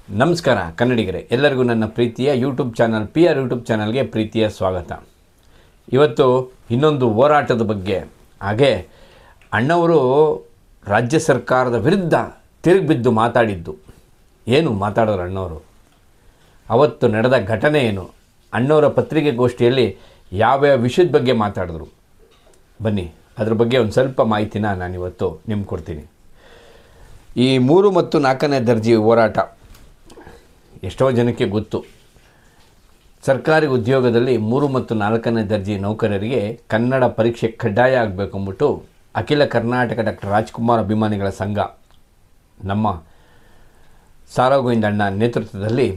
ನಮಸ್ಕಾರ ಕನ್ನಡಿಗರೇ, ಎಲ್ಲರಿಗೂ ನನ್ನ ಪ್ರೀತಿಯ ಯೂಟ್ಯೂಬ್ ಚಾನಲ್ ಯೂಟ್ಯೂಬ್ ಚಾನಲ್ಗೆ ಪ್ರೀತಿಯ ಸ್ವಾಗತ. ಇವತ್ತು ಇನ್ನೊಂದು ಹೋರಾಟದ ಬಗ್ಗೆ, ಹಾಗೆ ಅಣ್ಣವರು ರಾಜ್ಯ ಸರ್ಕಾರದ ವಿರುದ್ಧ ತಿರುಗಿಬಿದ್ದು ಮಾತಾಡಿದ್ದು ಏನು ಮಾತಾಡೋರು ಅಣ್ಣವರು, ಅವತ್ತು ನಡೆದ ಘಟನೆ ಏನು, ಅಣ್ಣವರ ಪತ್ರಿಕೆಗೋಷ್ಠಿಯಲ್ಲಿ ಯಾವ್ಯಾವ ವಿಷಯದ ಬಗ್ಗೆ ಮಾತಾಡಿದ್ರು, ಬನ್ನಿ ಅದ್ರ ಬಗ್ಗೆ ಒಂದು ಸ್ವಲ್ಪ ಮಾಹಿತಿನ ನಾನಿವತ್ತು ನಿಮ್ಗೆ ಕೊಡ್ತೀನಿ. ಈ 3 ಮತ್ತು 4ನೇ ದರ್ಜೆ ಹೋರಾಟ ಎಷ್ಟೋ ಜನಕ್ಕೆ ಗೊತ್ತು. ಸರ್ಕಾರಿ ಉದ್ಯೋಗದಲ್ಲಿ 3 ಮತ್ತು 4ನೇ ದರ್ಜೆ ನೌಕರರಿಗೆ ಕನ್ನಡ ಪರೀಕ್ಷೆ ಕಡ್ಡಾಯ ಆಗಬೇಕು ಅಂದ್ಬಿಟ್ಟು ಅಖಿಲ ಕರ್ನಾಟಕ ಡಾಕ್ಟರ್ ರಾಜ್ಕುಮಾರ್ ಅಭಿಮಾನಿಗಳ ಸಂಘ ನಮ್ಮ ಸಾರಾ ಗೋವಿಂದ ಅಣ್ಣ ನೇತೃತ್ವದಲ್ಲಿ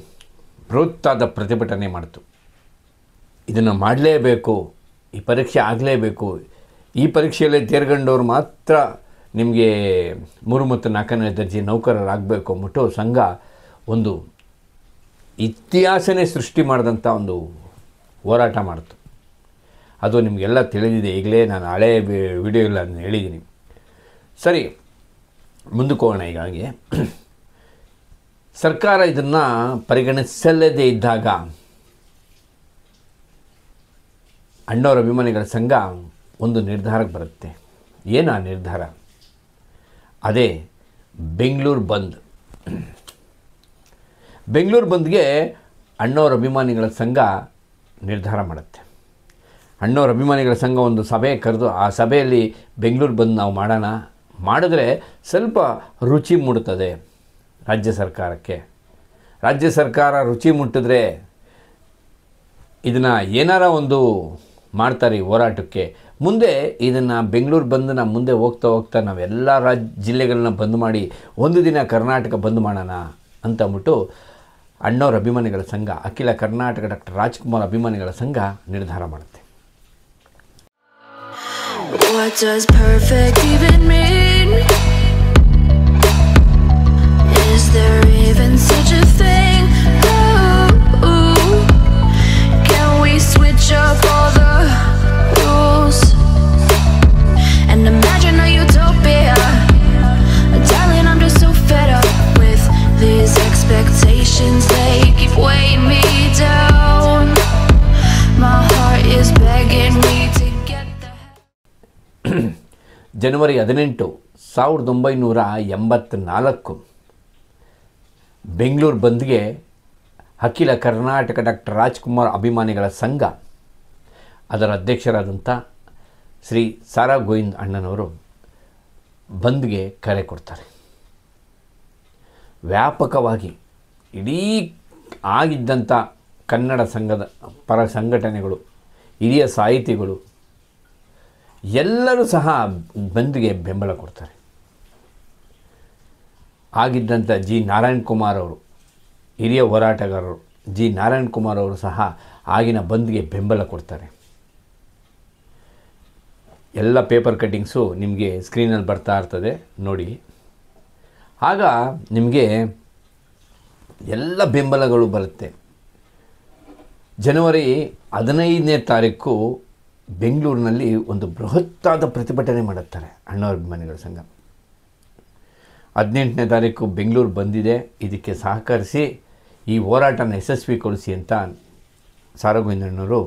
ಬೃಹತ್ತಾದ ಪ್ರತಿಭಟನೆ ಮಾಡಿತು. ಇದನ್ನು ಮಾಡಲೇಬೇಕು, ಈ ಪರೀಕ್ಷೆ ಆಗಲೇಬೇಕು, ಈ ಪರೀಕ್ಷೆಯಲ್ಲಿ ತೇರ್ಗಂಡವ್ರು ಮಾತ್ರ ನಿಮಗೆ 3 ಮತ್ತು 4ನೇ ದರ್ಜೆ ನೌಕರರಾಗಬೇಕು ಅಂದ್ಬಿಟ್ಟು ಸಂಘ ಒಂದು ಇತಿಹಾಸನೇ ಸೃಷ್ಟಿ ಮಾಡಿದಂಥ ಒಂದು ಹೋರಾಟ ಮಾಡಿತು. ಅದು ನಿಮಗೆಲ್ಲ ತಿಳಿದಿದೆ, ಈಗಲೇ ನಾನು ಹಳೆ ವಿಡಿಯೋಗಳಲ್ಲಿ ಅದನ್ನು ಹೇಳಿದ್ದೀನಿ. ಸರಿ, ಮುಂದಕ್ಕೆ ಹೋಗೋಣ. ಹೀಗಾಗಿ ಸರ್ಕಾರ ಇದನ್ನು ಪರಿಗಣಿಸಲ್ಲದೇ ಇದ್ದಾಗ ಅಣ್ಣವರ ಅಭಿಮಾನಿಗಳ ಸಂಘ ಒಂದು ನಿರ್ಧಾರಕ್ಕೆ ಬರುತ್ತೆ. ಏನು ಆ ನಿರ್ಧಾರ? ಅದೇ ಬೆಂಗಳೂರು ಬಂದ್. ಬೆಂಗಳೂರು ಬಂದ್ಗೆ ಅಣ್ಣವರ ಅಭಿಮಾನಿಗಳ ಸಂಘ ನಿರ್ಧಾರ ಮಾಡುತ್ತೆ. ಅಣ್ಣವರ ಅಭಿಮಾನಿಗಳ ಸಂಘ ಒಂದು ಸಭೆ ಕರೆದು, ಆ ಸಭೆಯಲ್ಲಿ ಬೆಂಗಳೂರು ಬಂದ್ ನಾವು ಮಾಡಿದ್ರೆ ಸ್ವಲ್ಪ ರುಚಿ ಮೂಡುತ್ತದೆ ರಾಜ್ಯ ಸರ್ಕಾರಕ್ಕೆ. ರಾಜ್ಯ ಸರ್ಕಾರ ರುಚಿ ಮುಟ್ಟಿದ್ರೆ ಇದನ್ನು ಏನಾರ ಒಂದು ಮಾಡ್ತಾರೆ ಈ ಹೋರಾಟಕ್ಕೆ. ಮುಂದೆ ಇದನ್ನು ಬೆಂಗಳೂರು ಬಂದನ್ನ ಮುಂದೆ ಹೋಗ್ತಾ ನಾವೆಲ್ಲ ಜಿಲ್ಲೆಗಳನ್ನ ಬಂದ್ ಮಾಡಿ ಒಂದು ದಿನ ಕರ್ನಾಟಕ ಬಂದ್ ಮಾಡೋಣ ಅಂತಂದ್ಬಿಟ್ಟು ಅಣ್ಣವರ ಅಭಿಮಾನಿಗಳ ಸಂಘ, ಅಖಿಲ ಕರ್ನಾಟಕ ಡಾಕ್ಟರ್ ರಾಜ್ಕುಮಾರ್ ಅಭಿಮಾನಿಗಳ ಸಂಘ ನಿರ್ಧಾರ ಮಾಡುತ್ತೆ. What does perfect even mean? Is there even such a thing? Ooh, can we switch up all the rules and imagine a utopia? Darling, I'm just so fed up with these expectations. They keep weighing me down. My heart is begging me to get the ಜನವರಿ 18, 1984 ಬೆಂಗಳೂರು ಬಂದ್ಗೆ ಅಖಿಲ Karnataka doctor Rajkumar ಅಭಿಮಾನಿಗಳ ಸಂಘ ಅದರ ಅಧ್ಯಕ್ಷರಾದಂಥ ಶ್ರೀ ಸಾರಾ ಗೋವಿಂದ ಅಣ್ಣನವರು ಬಂದ್ಗೆ ಕರೆ ಕೊಡ್ತಾರೆ. ವ್ಯಾಪಕವಾಗಿ ಇಡೀ ಆಗಿದ್ದಂಥ ಕನ್ನಡ ಸಂಘದ ಪರ ಸಂಘಟನೆಗಳು, ಹಿರಿಯ ಸಾಹಿತಿಗಳು ಎಲ್ಲರೂ ಸಹ ಬಂದ್ಗೆ ಬೆಂಬಲ ಕೊಡ್ತಾರೆ. ಆಗಿದ್ದಂಥ ಜಿ ನಾರಾಯಣ್ ಕುಮಾರ್ ಅವರು, ಹಿರಿಯ ಹೋರಾಟಗಾರರು ಜಿ ನಾರಾಯಣ್ ಕುಮಾರ್ ಅವರು ಸಹ ಆಗಿನ ಬಂದ್ಗೆ ಬೆಂಬಲ ಕೊಡ್ತಾರೆ. ಎಲ್ಲ ಪೇಪರ್ ಕಟ್ಟಿಂಗ್ಸು ನಿಮಗೆ ಸ್ಕ್ರೀನಲ್ಲಿ ಬರ್ತಾ ಇರ್ತದೆ ನೋಡಿ. ಆಗ ನಿಮಗೆ ಎಲ್ಲ ಬೆಂಬಲಗಳು ಬರುತ್ತೆ. ಜನವರಿ 15ನೇ ತಾರೀಕು ಬೆಂಗಳೂರಿನಲ್ಲಿ ಒಂದು ಬೃಹತ್ತಾದ ಪ್ರತಿಭಟನೆ ಮಾಡುತ್ತಾರೆ ಅಣ್ಣವರ ಅಭಿಮಾನಿಗಳ ಸಂಘ. 18ನೇ ತಾರೀಕು ಬೆಂಗಳೂರು ಬಂದಿದೆ, ಇದಕ್ಕೆ ಸಹಕರಿಸಿ ಈ ಹೋರಾಟನ ಯಶಸ್ವಿಗೊಳಿಸಿ ಅಂತ ಸಾರಾ ಗೋವಿಂದಣ್ಣವರು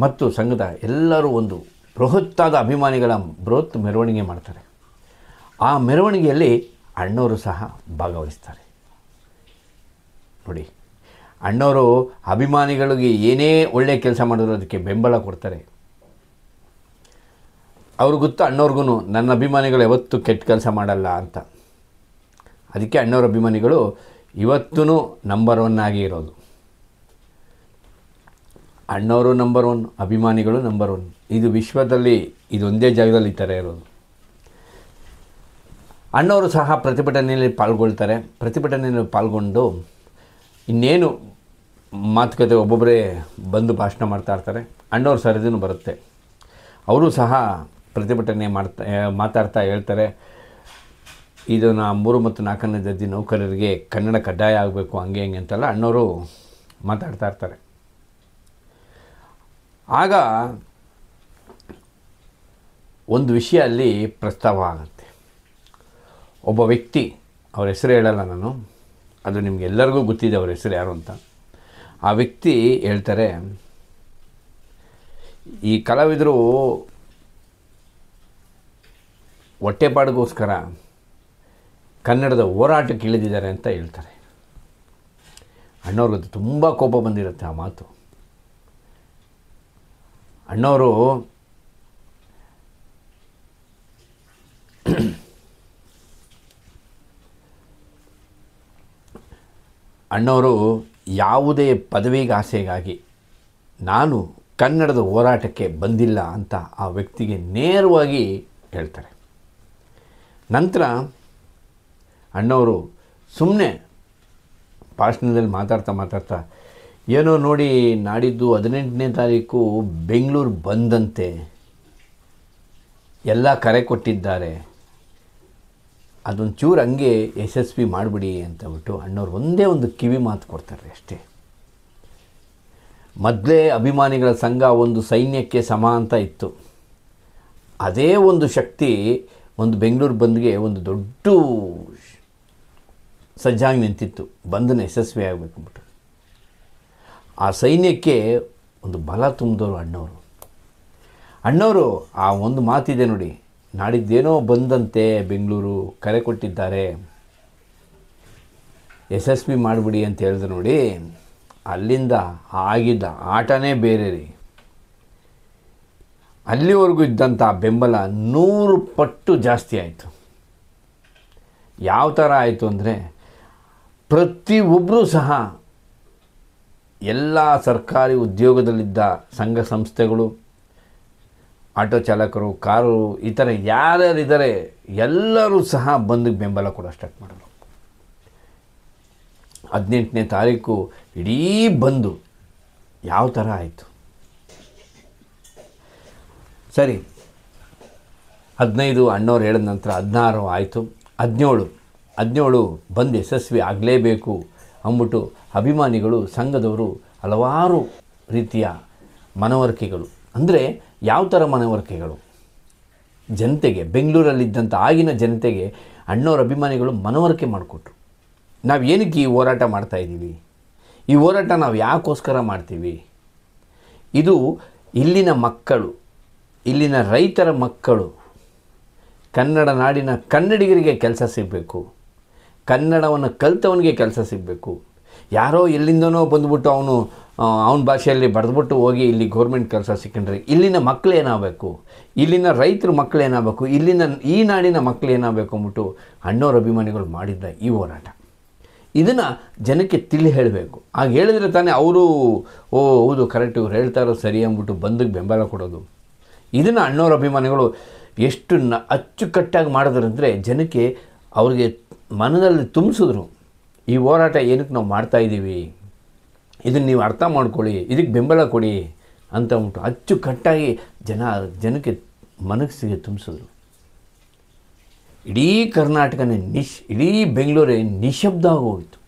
ಮತ್ತು ಸಂಘದ ಎಲ್ಲರೂ ಒಂದು ಬೃಹತ್ತಾದ ಅಭಿಮಾನಿಗಳ ಬೃಹತ್ ಮೆರವಣಿಗೆ ಮಾಡ್ತಾರೆ. ಆ ಮೆರವಣಿಗೆಯಲ್ಲಿ ಅಣ್ಣವರು ಸಹ ಭಾಗವಹಿಸ್ತಾರೆ. ನೋಡಿ, ಅಣ್ಣವರು ಅಭಿಮಾನಿಗಳಿಗೆ ಏನೇ ಒಳ್ಳೆಯ ಕೆಲಸ ಮಾಡಿದ್ರು ಅದಕ್ಕೆ ಬೆಂಬಲ ಕೊಡ್ತಾರೆ. ಅವ್ರಿಗೆ ಗೊತ್ತು ಅಣ್ಣವ್ರಿಗೂ ನನ್ನ ಅಭಿಮಾನಿಗಳು ಯಾವತ್ತೂ ಕೆಟ್ಟ ಕೆಲಸ ಮಾಡಲ್ಲ ಅಂತ. ಅದಕ್ಕೆ ಅಣ್ಣವ್ರ ಅಭಿಮಾನಿಗಳು ಇವತ್ತೂ ನಂಬರ್ 1 ಆಗಿ ಇರೋದು. ಅಣ್ಣವರು ನಂಬರ್ 1, ಅಭಿಮಾನಿಗಳು ನಂಬರ್ 1. ಇದು ವಿಶ್ವದಲ್ಲಿ ಇದೊಂದೇ ಜಾಗದಲ್ಲಿ ಈ ಥರ ಇರೋದು. ಅಣ್ಣವರು ಸಹ ಪ್ರತಿಭಟನೆಯಲ್ಲಿ ಪಾಲ್ಗೊಳ್ತಾರೆ. ಪ್ರತಿಭಟನೆಯಲ್ಲಿ ಪಾಲ್ಗೊಂಡು ಇನ್ನೇನು ಮಾತುಕತೆ ಒಬ್ಬೊಬ್ಬರೇ ಬಂದು ಭಾಷಣ ಮಾಡ್ತಾ ಇರ್ತಾರೆ. ಅಣ್ಣವ್ರ ಸರದಿನೂ ಬರುತ್ತೆ. ಅವರು ಸಹ ಪ್ರತಿಭಟನೆ ಮಾತಾಡ್ತಾ ಹೇಳ್ತಾರೆ, ಇದನ್ನು 3 ಮತ್ತು 4ನೇ ದರ್ಜೆ ನೌಕರರಿಗೆ ಕನ್ನಡ ಕಡ್ಡಾಯ ಆಗಬೇಕು, ಹಂಗೆ ಹಿಂಗೆ ಅಂತೆಲ್ಲ ಅಣ್ಣವರು ಮಾತಾಡ್ತಾ ಇರ್ತಾರೆ. ಆಗ ಒಂದು ವಿಷಯ ಅಲ್ಲಿ ಪ್ರಸ್ತಾವ ಆಗುತ್ತೆ. ಒಬ್ಬ ವ್ಯಕ್ತಿ, ಅವ್ರ ಹೆಸರು ಹೇಳಲ್ಲ ನಾನು, ಅದು ನಿಮಗೆಲ್ಲರಿಗೂ ಗೊತ್ತಿದೆ ಅವ್ರ ಹೆಸರು ಯಾರು ಅಂತ. ಆ ವ್ಯಕ್ತಿ ಹೇಳ್ತಾರೆ, ಈ ಕಲಾವಿದರು ಹೊಟ್ಟೆಪಾಡಿಗೋಸ್ಕರ ಕನ್ನಡದ ಹೋರಾಟಕ್ಕೆ ಇಳಿದಿದ್ದಾರೆ ಅಂತ ಹೇಳ್ತಾರೆ. ಅಣ್ಣವ್ರಿಗೆ ತುಂಬ ಕೋಪ ಬಂದಿರುತ್ತೆ ಆ ಮಾತು. ಅಣ್ಣವರು ಯಾವುದೇ ಪದವಿಗೆ ಆಸೆಗಾಗಿ ನಾನು ಕನ್ನಡದ ಹೋರಾಟಕ್ಕೆ ಬಂದಿಲ್ಲ ಅಂತ ಆ ವ್ಯಕ್ತಿಗೆ ನೇರವಾಗಿ ಹೇಳ್ತಾರೆ. ನಂತರ ಅಣ್ಣವರು ಸುಮ್ಮನೆ ಭಾಷಣದಲ್ಲಿ ಮಾತಾಡ್ತಾ ಏನೋ ನೋಡಿ ನಾಡಿದ್ದು 18ನೇ ತಾರೀಕು ಬೆಂಗಳೂರು ಬಂದಂತೆ ಎಲ್ಲ ಕರೆ ಕೊಟ್ಟಿದ್ದಾರೆ, ಅದೊಂದು ಚೂರು ಹಂಗೆ ಯಶಸ್ವಿ ಮಾಡಿಬಿಡಿ ಅಂತ ಬಿಟ್ಟು ಅಣ್ಣವ್ರು ಒಂದೇ ಒಂದು ಕಿವಿ ಮಾತು ಕೊಡ್ತಾರೆ ಅಷ್ಟೇ. ಮೊದಲೇ ಅಭಿಮಾನಿಗಳ ಸಂಘ ಒಂದು ಸೈನ್ಯಕ್ಕೆ ಸಮ ಅಂತ ಇತ್ತು. ಅದೇ ಒಂದು ಶಕ್ತಿ ಒಂದು ಬೆಂಗಳೂರು ಬಂದ್ಗೆ ಒಂದು ದೊಡ್ಡ ಸಜ್ಜಾಗಿ ನಿಂತಿತ್ತು, ಬಂದನ್ನು ಯಶಸ್ವಿ ಆಗಬೇಕಂದ್ಬಿಟ್ಟು. ಆ ಸೈನ್ಯಕ್ಕೆ ಒಂದು ಬಲ ತುಂಬಿದವರು ಅಣ್ಣವರು. ಆ ಒಂದು ಮಾತಿದೆ ನೋಡಿ, ನಾಡಿದ್ದೇನೋ ಬಂದಂತೆ ಬೆಂಗಳೂರು ಕರೆ ಕೊಟ್ಟಿದ್ದಾರೆ, ಯಶಸ್ವಿ ಮಾಡಿಬಿಡಿ ಅಂತ ಹೇಳಿದ್ರು ನೋಡಿ. ಅಲ್ಲಿಂದ ಆಗಿದ್ದ ಆಟನೇ ಬೇರೆ ರೀ. ಅಲ್ಲಿವರೆಗೂ ಇದ್ದಂಥ ಬೆಂಬಲ 100 ಪಟ್ಟು ಜಾಸ್ತಿ ಆಯಿತು. ಯಾವ ಥರ ಆಯಿತು ಅಂದರೆ, ಪ್ರತಿಯೊಬ್ಬರೂ ಸಹ ಎಲ್ಲ ಸರ್ಕಾರಿ ಉದ್ಯೋಗದಲ್ಲಿದ್ದ ಸಂಘ ಸಂಸ್ಥೆಗಳು, ಆಟೋ ಚಾಲಕರು, ಕಾರು, ಈ ಥರ ಯಾರ್ಯಾರಿದ್ದಾರೆ ಎಲ್ಲರೂ ಸಹ ಬಂದು ಬೆಂಬಲ ಕೊಡೋ ಸ್ಟಾರ್ಟ್ ಮಾಡಿದ್ರು. 18ನೇ ತಾರೀಕು ಇಡೀ ಬಂದು ಯಾವ ಥರ ಆಯಿತು ಸರಿ. 15 ಅಣ್ಣವ್ರು ಹೇಳಿದ ನಂತರ 16 ಆಯಿತು, 17 ಬಂದು ಯಶಸ್ವಿ ಆಗಲೇಬೇಕು ಅಂದ್ಬಿಟ್ಟು ಅಭಿಮಾನಿಗಳು, ಸಂಘದವರು ಹಲವಾರು ರೀತಿಯ ಮನವರಿಕೆಗಳು, ಅಂದರೆ ಯಾವ ಥರ ಮನವರಿಕೆಗಳು, ಜನತೆಗೆ, ಬೆಂಗಳೂರಲ್ಲಿದ್ದಂಥ ಆಗಿನ ಜನತೆಗೆ ಅಣ್ಣವ್ರ ಅಭಿಮಾನಿಗಳು ಮನವರಿಕೆ ಮಾಡಿಕೊಟ್ರು. ನಾವು ಏನಕ್ಕೆ ಈ ಹೋರಾಟ ಮಾಡ್ತಾಯಿದ್ದೀವಿ, ಈ ಹೋರಾಟ ನಾವು ಯಾಕೋಸ್ಕರ ಮಾಡ್ತೀವಿ, ಇದು ಇಲ್ಲಿನ ಮಕ್ಕಳು, ಇಲ್ಲಿನ ರೈತರ ಮಕ್ಕಳು, ಕನ್ನಡ ನಾಡಿನ ಕನ್ನಡಿಗರಿಗೆ ಕೆಲಸ ಸಿಗಬೇಕು, ಕನ್ನಡವನ್ನು ಕಲಿತವನಿಗೆ ಕೆಲಸ ಸಿಗಬೇಕು. ಯಾರೋ ಎಲ್ಲಿಂದನೋ ಬಂದುಬಿಟ್ಟು ಅವನ ಭಾಷೆಯಲ್ಲಿ ಬರೆದ್ಬಿಟ್ಟು ಹೋಗಿ ಇಲ್ಲಿ ಗೌರ್ಮೆಂಟ್ ಕೆಲಸ ಸಿಕ್ಕಂಡ್ರೆ ಇಲ್ಲಿನ ಮಕ್ಕಳು ಏನಾಗಬೇಕು, ಇಲ್ಲಿನ ರೈತರ ಮಕ್ಕಳು ಏನಾಗಬೇಕು, ಇಲ್ಲಿನ ಈ ನಾಡಿನ ಮಕ್ಕಳು ಏನಾಗಬೇಕು ಅಂದ್ಬಿಟ್ಟು ಅಣ್ಣವ್ರ ಅಭಿಮಾನಿಗಳು ಮಾಡಿದ್ದ ಈ ಹೋರಾಟ. ಇದನ್ನು ಜನಕ್ಕೆ ತಿಳಿ ಹೇಳಬೇಕು. ಆಗ ಹೇಳಿದ್ರೆ ತಾನೇ ಅವರು ಹೌದು ಕರೆಕ್ಟ್, ಇವ್ರು ಹೇಳ್ತಾರೋ ಸರಿ ಅಂದ್ಬಿಟ್ಟು ಬಂದಕ್ಕೆ ಬೆಂಬಲ ಕೊಡೋದು. ಇದನ್ನು ಅಣ್ಣವ್ರ ಅಭಿಮಾನಿಗಳು ಎಷ್ಟು ಅಚ್ಚುಕಟ್ಟಾಗಿ ಮಾಡಿದ್ರಂದರೆ ಜನಕ್ಕೆ ಅವ್ರಿಗೆ ಮನದಲ್ಲಿ ತುಂಬಿಸಿದ್ರು. ಈ ಹೋರಾಟ ಏನಕ್ಕೆ ನಾವು ಮಾಡ್ತಾಯಿದ್ದೀವಿ, ಇದನ್ನು ನೀವು ಅರ್ಥ ಮಾಡ್ಕೊಳ್ಳಿ, ಇದಕ್ಕೆ ಬೆಂಬಲ ಕೊಡಿ ಅಂತ ಅಂದ್ಬಿಟ್ಟು ಅಚ್ಚುಕಟ್ಟಾಗಿ ಜನಕ್ಕೆ ಮನಸ್ಸಿಗೆ ತುಂಬಿಸಿದ್ರು. ಇಡೀ ಕರ್ನಾಟಕನೇ ಇಡೀ ಬೆಂಗಳೂರೇ ನಿಶಬ್ದ ಆಗೋಗಿತ್ತು.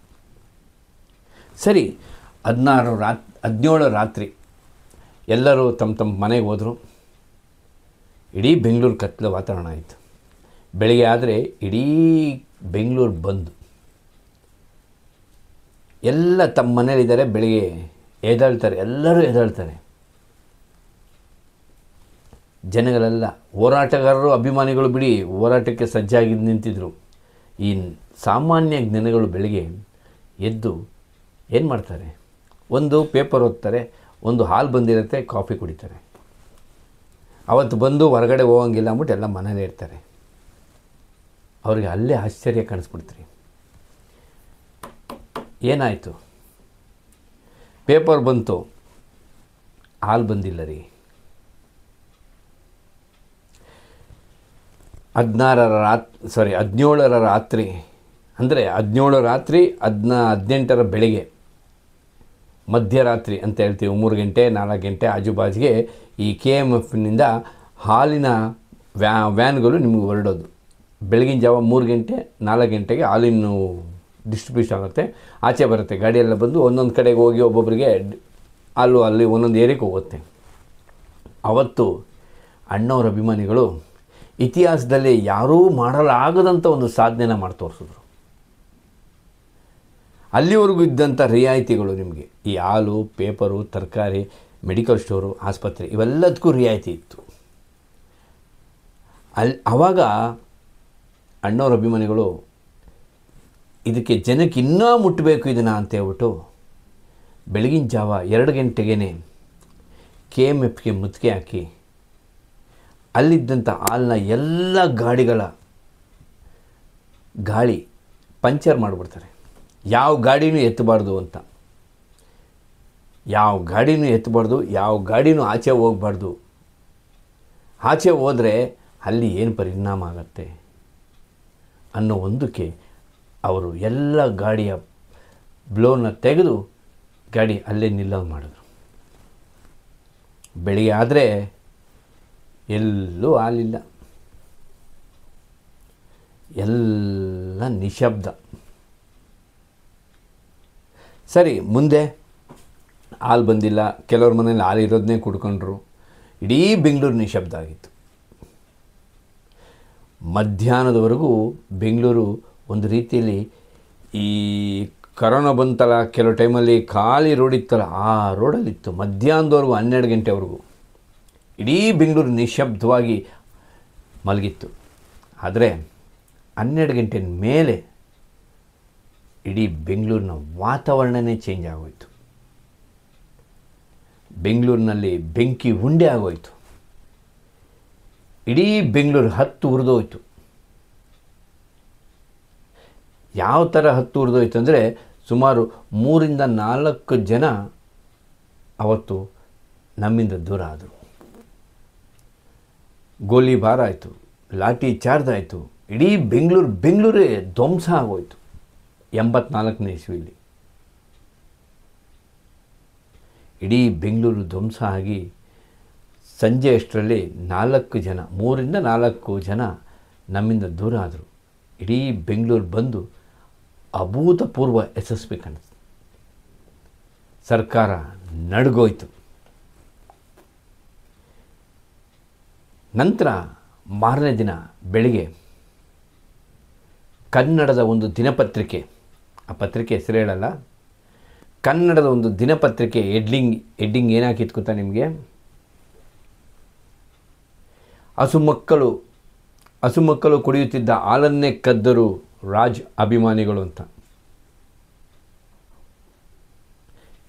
ಸರಿ, 17 ರಾತ್ರಿ ಎಲ್ಲರೂ ತಮ್ಮ ಮನೆಗೆ ಹೋದರು. ಇಡೀ ಬೆಂಗಳೂರು ಕತ್ತಲ ವಾತಾವರಣ ಆಯಿತು. ಬೆಳಿಗ್ಗೆ ಆದರೆ ಇಡೀ ಬೆಂಗಳೂರು ಬಂದು ಎಲ್ಲ ತಮ್ಮ ಮನೇಲಿದ್ದಾರೆ. ಬೆಳಿಗ್ಗೆ ಎದ್ದೇಳ್ತಾರೆ, ಎಲ್ಲರೂ ಎದ್ದೇಳ್ತಾರೆ. ಜನಗಳೆಲ್ಲ ಹೋರಾಟಗಾರರು, ಅಭಿಮಾನಿಗಳು ಬಿಡಿ, ಹೋರಾಟಕ್ಕೆ ಸಜ್ಜಾಗಿ ನಿಂತಿದ್ರು. ಈ ಸಾಮಾನ್ಯ ಜನಗಳು ಬೆಳಿಗ್ಗೆ ಎದ್ದು ಏನು ಮಾಡ್ತಾರೆ, ಒಂದು ಪೇಪರ್ ಓದ್ತಾರೆ, ಒಂದು ಹಾಲು ಬಂದಿರುತ್ತೆ, ಕಾಫಿ ಕುಡಿತಾರೆ. ಅವತ್ತು ಬಂದು ಹೊರಗಡೆ ಹೋಗಂಗಿಲ್ಲ ಅಂದ್ಬಿಟ್ಟು ಎಲ್ಲ ಮನೇಲೇ ಇರ್ತಾರೆ. ಅವ್ರಿಗೆ ಅಲ್ಲೇ ಆಶ್ಚರ್ಯ ಕಾಣಿಸ್ಬಿಡ್ತೀರಿ. ಏನಾಯಿತು, ಪೇಪರ್ ಬಂತು, ಹಾಲು ಬಂದಿಲ್ಲ ರೀ. 17ರ ರಾತ್ರಿ ಅಂದರೆ 17 ರಾತ್ರಿ 18ರ ಬೆಳಿಗ್ಗೆ, ಮಧ್ಯರಾತ್ರಿ ಅಂತ ಹೇಳ್ತೀವಿ, 3 ಗಂಟೆ 4 ಗಂಟೆ ಆಜುಬಾಜಿಗೆ ಈ KMFನಿಂದ ಹಾಲಿನ ವ್ಯಾನ್ಗಳು ನಿಮಗೆ ಹೊರಡೋದು. ಬೆಳಗಿನ ಜಾವ 3 ಗಂಟೆ 4 ಗಂಟೆಗೆ ಹಾಲಿನ ಡಿಸ್ಟ್ರಿಬ್ಯೂಷನ್ ಆಗುತ್ತೆ, ಆಚೆ ಬರುತ್ತೆ. ಗಾಡಿಯೆಲ್ಲ ಬಂದು ಒಂದೊಂದು ಕಡೆಗೆ ಹೋಗಿ ಒಬ್ಬೊಬ್ಬರಿಗೆ ಅಲ್ಲಿ ಒಂದೊಂದು ಏರಿಯಾಗೆ ಹೋಗುತ್ತೆ. ಅವತ್ತು ಅಣ್ಣವ್ರ ಅಭಿಮಾನಿಗಳು ಇತಿಹಾಸದಲ್ಲಿ ಯಾರೂ ಮಾಡಲಾಗದಂಥ ಒಂದು ಸಾಧನೆನ ಮಾಡಿ ತೋರಿಸಿದ್ರು. ಅಲ್ಲಿವರೆಗೂ ಇದ್ದಂಥ ರಿಯಾಯಿತಿಗಳು ನಿಮಗೆ ಈ ಹಾಲು, ಪೇಪರು, ತರಕಾರಿ, ಮೆಡಿಕಲ್ ಸ್ಟೋರು, ಆಸ್ಪತ್ರೆ ಇವೆಲ್ಲದಕ್ಕೂ ರಿಯಾಯಿತಿ ಇತ್ತು. ಆವಾಗ ಅಣ್ಣವ್ರ ಅಭಿಮಾನಿಗಳು ಇದಕ್ಕೆ ಜನಕ್ಕೆ ಇನ್ನೂ ಮುಟ್ಟಬೇಕು ಇದನ್ನು ಅಂತ ಹೇಳ್ಬಿಟ್ಟು ಬೆಳಗಿನ ಜಾವ 2 ಗಂಟೆಗೇ KMFಗೆ ಮುತ್ತಿಗೆ ಹಾಕಿ ಅಲ್ಲಿದ್ದಂಥ ಹಾಲನ್ನ ಎಲ್ಲ ಗಾಡಿಗಳ ಗಾಳಿ ಪಂಚರ್ ಮಾಡಿಬಿಡ್ತಾರೆ. ಯಾವ ಗಾಡಿನೂ ಎತ್ತಬಾರ್ದು ಅಂತ, ಯಾವ ಗಾಡಿನೂ ಎತ್ತಬಾರ್ದು, ಯಾವ ಗಾಡಿನೂ ಆಚೆ ಹೋಗಬಾರ್ದು. ಆಚೆ ಹೋದರೆ ಅಲ್ಲಿ ಏನು ಪರಿಣಾಮ ಆಗತ್ತೆ ಅನ್ನೋ ಒಂದಕ್ಕೆ ಅವರು ಎಲ್ಲ ಗಾಡಿಯ ಬ್ಲೋನ ತೆಗೆದು ಗಾಡಿ ಅಲ್ಲೇ ನಿಲ್ಲೋದು ಮಾಡಿದ್ರು. ಬೆಳಿಗ್ಗೆ ಆದರೆ ಎಲ್ಲೂ ಹಾಲಿಲ್ಲ, ಎಲ್ಲ ನಿಶಬ್ದ. ಸರಿ, ಮುಂದೆ ಹಾಲು ಬಂದಿಲ್ಲ, ಕೆಲವ್ರ ಮನೇಲಿ ಹಾಲು ಇರೋದನ್ನೇ ಕುಡ್ಕೊಂಡ್ರು. ಇಡೀ ಬೆಂಗಳೂರು ನಿಶಬ್ದ ಆಗಿತ್ತು. ಮಧ್ಯಾಹ್ನದವರೆಗೂ ಬೆಂಗಳೂರು ಒಂದು ರೀತಿಯಲ್ಲಿ ಈ ಕರೋನಾ ಬಂತಲ್ಲ, ಕೆಲವು ಟೈಮಲ್ಲಿ ಖಾಲಿ ರೋಡ್ ಇತ್ತಲ್ಲ, ಆ ರೋಡಲ್ಲಿತ್ತು. ಮಧ್ಯಾಹ್ನದವರೆಗೂ 12 ಗಂಟೆವರೆಗೂ ಇಡೀ ಬೆಂಗಳೂರು ನಿಶಬ್ದವಾಗಿ ಮಲಗಿತ್ತು. ಆದರೆ 12 ಗಂಟೆ ಮೇಲೆ ಇಡೀ ಬೆಂಗಳೂರಿನ ವಾತಾವರಣನೇ ಚೇಂಜ್ ಆಗೋಯಿತು. ಬೆಂಗಳೂರಿನಲ್ಲಿ ಬೆಂಕಿ ಉಂಡೆ ಆಗೋಯಿತು. ಇಡೀ ಬೆಂಗಳೂರು ಹತ್ತು ಉರಿದೋಯ್ತು. ಯಾವ ಥರ ಹತ್ತು ಉರಿದೋಯ್ತು ಅಂದರೆ ಸುಮಾರು 3 ರಿಂದ 4 ಜನ ಅವತ್ತು ನಮ್ಮಿಂದ ದೂರ ಆದರು. ಗೋಲಿಬಾರ ಆಯಿತು, ಲಾಠಿ ಚಾರ್ಜ್ ಆಯಿತು. ಇಡೀ ಬೆಂಗಳೂರೇ ಧ್ವಂಸ ಆಗೋಯ್ತು 84ನೇ ಇಸ್ವಿಯಲ್ಲಿ. ಇಡೀ ಬೆಂಗಳೂರು ಧ್ವಂಸ ಆಗಿ ಸಂಜೆ ಅಷ್ಟರಲ್ಲಿ 3 ರಿಂದ 4 ಜನ ನಮ್ಮಿಂದ ದೂರ ಆದರು. ಇಡೀ ಬೆಂಗಳೂರು ಬಂದು ಅಭೂತಪೂರ್ವ ಯಶಸ್ವಿ ಕಾಣಿಸ್ತು. ಸರ್ಕಾರ ನಡುಗೋಯ್ತು. ನಂತರ ಮಾರನೇ ದಿನ ಬೆಳಿಗ್ಗೆ ಕನ್ನಡದ ಒಂದು ದಿನಪತ್ರಿಕೆ, ಆ ಪತ್ರಿಕೆ ಹೆಸರು ಹೇಳಲ್ಲ, ಕನ್ನಡದ ಒಂದು ದಿನಪತ್ರಿಕೆ ಹೆಡ್ಡಿಂಗ್ ಏನಾಕಿತ್ತು ಗೊತ್ತಾ ನಿಮಗೆ? ಹಸುಮಕ್ಕಳು ಕುಡಿಯುತ್ತಿದ್ದ ಹಾಲನ್ನೇ ಕದ್ದರು ರಾಜ್ ಅಭಿಮಾನಿಗಳು ಅಂತ.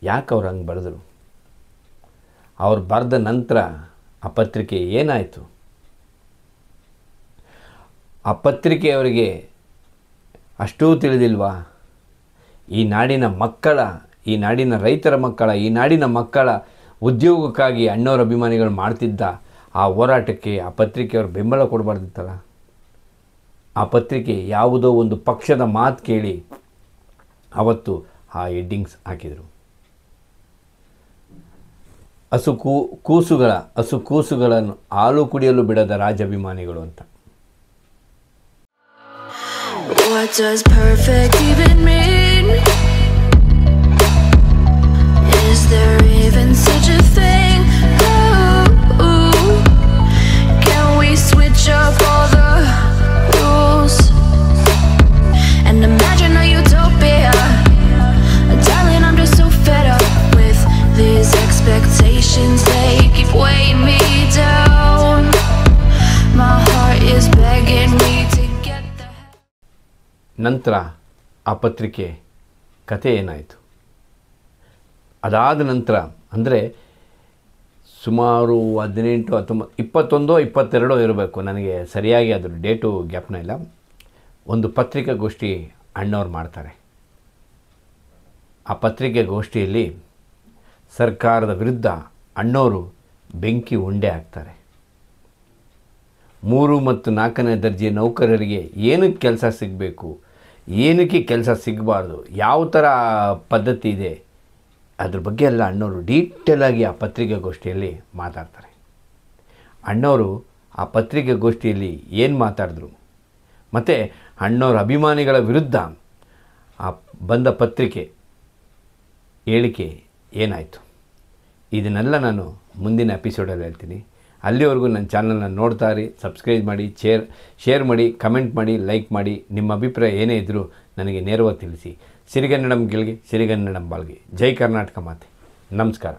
ಯಾಕೆ ಅವ್ರು ಹಂಗೆ ಬರೆದರು? ಅವ್ರು ಬರೆದ ನಂತರ ಆ ಪತ್ರಿಕೆ ಏನಾಯಿತು? ಆ ಪತ್ರಿಕೆಯವರಿಗೆ ಅಷ್ಟೂ ತಿಳಿದಿಲ್ವಾ? ಈ ನಾಡಿನ ಮಕ್ಕಳ, ಈ ನಾಡಿನ ರೈತರ ಮಕ್ಕಳ, ಈ ನಾಡಿನ ಮಕ್ಕಳ ಉದ್ಯೋಗಕ್ಕಾಗಿ ಅಣ್ಣವ್ರ ಅಭಿಮಾನಿಗಳು ಮಾಡ್ತಿದ್ದ ಆ ಹೋರಾಟಕ್ಕೆ ಆ ಪತ್ರಿಕೆಯವರು ಬೆಂಬಲ ಕೊಡಬಾರ್ದಿತ್ತಲ್ಲ. ಆ ಪತ್ರಿಕೆ ಯಾವುದೋ ಒಂದು ಪಕ್ಷದ ಮಾತು ಕೇಳಿ ಅವತ್ತು ಆ ಹೆಡ್ಡಿಂಗ್ಸ್ ಹಾಕಿದರು. ಹಸು ಕೂಸುಗಳನ್ನು ಹಾಲು ಕುಡಿಯಲು ಬಿಡದ ರಾಜಾಭಿಮಾನಿಗಳು ಅಂತ. What does perfect even mean? Is there even such a thing? Ooh, can we switch up all the rules and imagine a utopia? Darling, I'm just so fed up with these expectations. They keep weighing me down. My heart is begging me to get the ನಂತರ ಆ ಪತ್ರಿಕೆ ಕತೆ ಏನಾಯಿತು? ಅದಾದ ನಂತರ ಅಂದರೆ ಸುಮಾರು 18, 19, 21, 22 ಇರಬೇಕು, ನನಗೆ ಸರಿಯಾಗಿ ಅದ್ರ ಡೇಟು ಜ್ಞಾಪನ ಇಲ್ಲ. ಒಂದು ಪತ್ರಿಕಾಗೋಷ್ಠಿ ಅಣ್ಣವ್ರು ಮಾಡ್ತಾರೆ. ಆ ಪತ್ರಿಕಾಗೋಷ್ಠಿಯಲ್ಲಿ ಸರ್ಕಾರದ ವಿರುದ್ಧ ಅಣ್ಣವರು ಬೆಂಕಿ ಉಂಡೆ ಹಾಕ್ತಾರೆ. 3 ಮತ್ತು 4ನೇ ದರ್ಜೆ ನೌಕರರಿಗೆ ಏನಕ್ಕೆ ಕೆಲಸ ಸಿಗಬೇಕು, ಏನಕ್ಕೆ ಕೆಲಸ ಸಿಗಬಾರ್ದು, ಯಾವ ಥರ ಪದ್ಧತಿ ಇದೆ, ಅದ್ರ ಬಗ್ಗೆ ಎಲ್ಲ ಅಣ್ಣವರು ಡೀಟೇಲಾಗಿ ಆ ಪತ್ರಿಕಾಗೋಷ್ಠಿಯಲ್ಲಿ ಮಾತಾಡ್ತಾರೆ. ಅಣ್ಣವರು ಆ ಪತ್ರಿಕಾಗೋಷ್ಠಿಯಲ್ಲಿ ಏನು ಮಾತಾಡಿದ್ರು ಮತ್ತು ಅಣ್ಣವ್ರ ಅಭಿಮಾನಿಗಳ ವಿರುದ್ಧ ಆ ಬಂದ ಪತ್ರಿಕೆ ಹೇಳಿಕೆ ಏನಾಯಿತು, ಇದನ್ನೆಲ್ಲ ನಾನು ಮುಂದಿನ ಎಪಿಸೋಡಲ್ಲಿ ಹೇಳ್ತೀನಿ. ಅಲ್ಲಿವರೆಗೂ ನನ್ನ ಚಾನಲ್ನ ನೋಡ್ತಾ ಇರಿ, ಸಬ್ಸ್ಕ್ರೈಬ್ ಮಾಡಿ, ಶೇರ್ ಮಾಡಿ, ಕಮೆಂಟ್ ಮಾಡಿ, ಲೈಕ್ ಮಾಡಿ. ನಿಮ್ಮ ಅಭಿಪ್ರಾಯ ಏನೇ ಇದ್ದರೂ ನನಗೆ ನೇರವಾಗಿ ತಿಳಿಸಿ. ಸಿರಿಗನ್ನಡಂ ಗೆಲ್ಗೆ ಸಿರಿಗನ್ನಡಂ ಬಾಳ್ಗೆ. ಜೈ ಕರ್ನಾಟಕ ಮಾತೆ. ನಮಸ್ಕಾರ.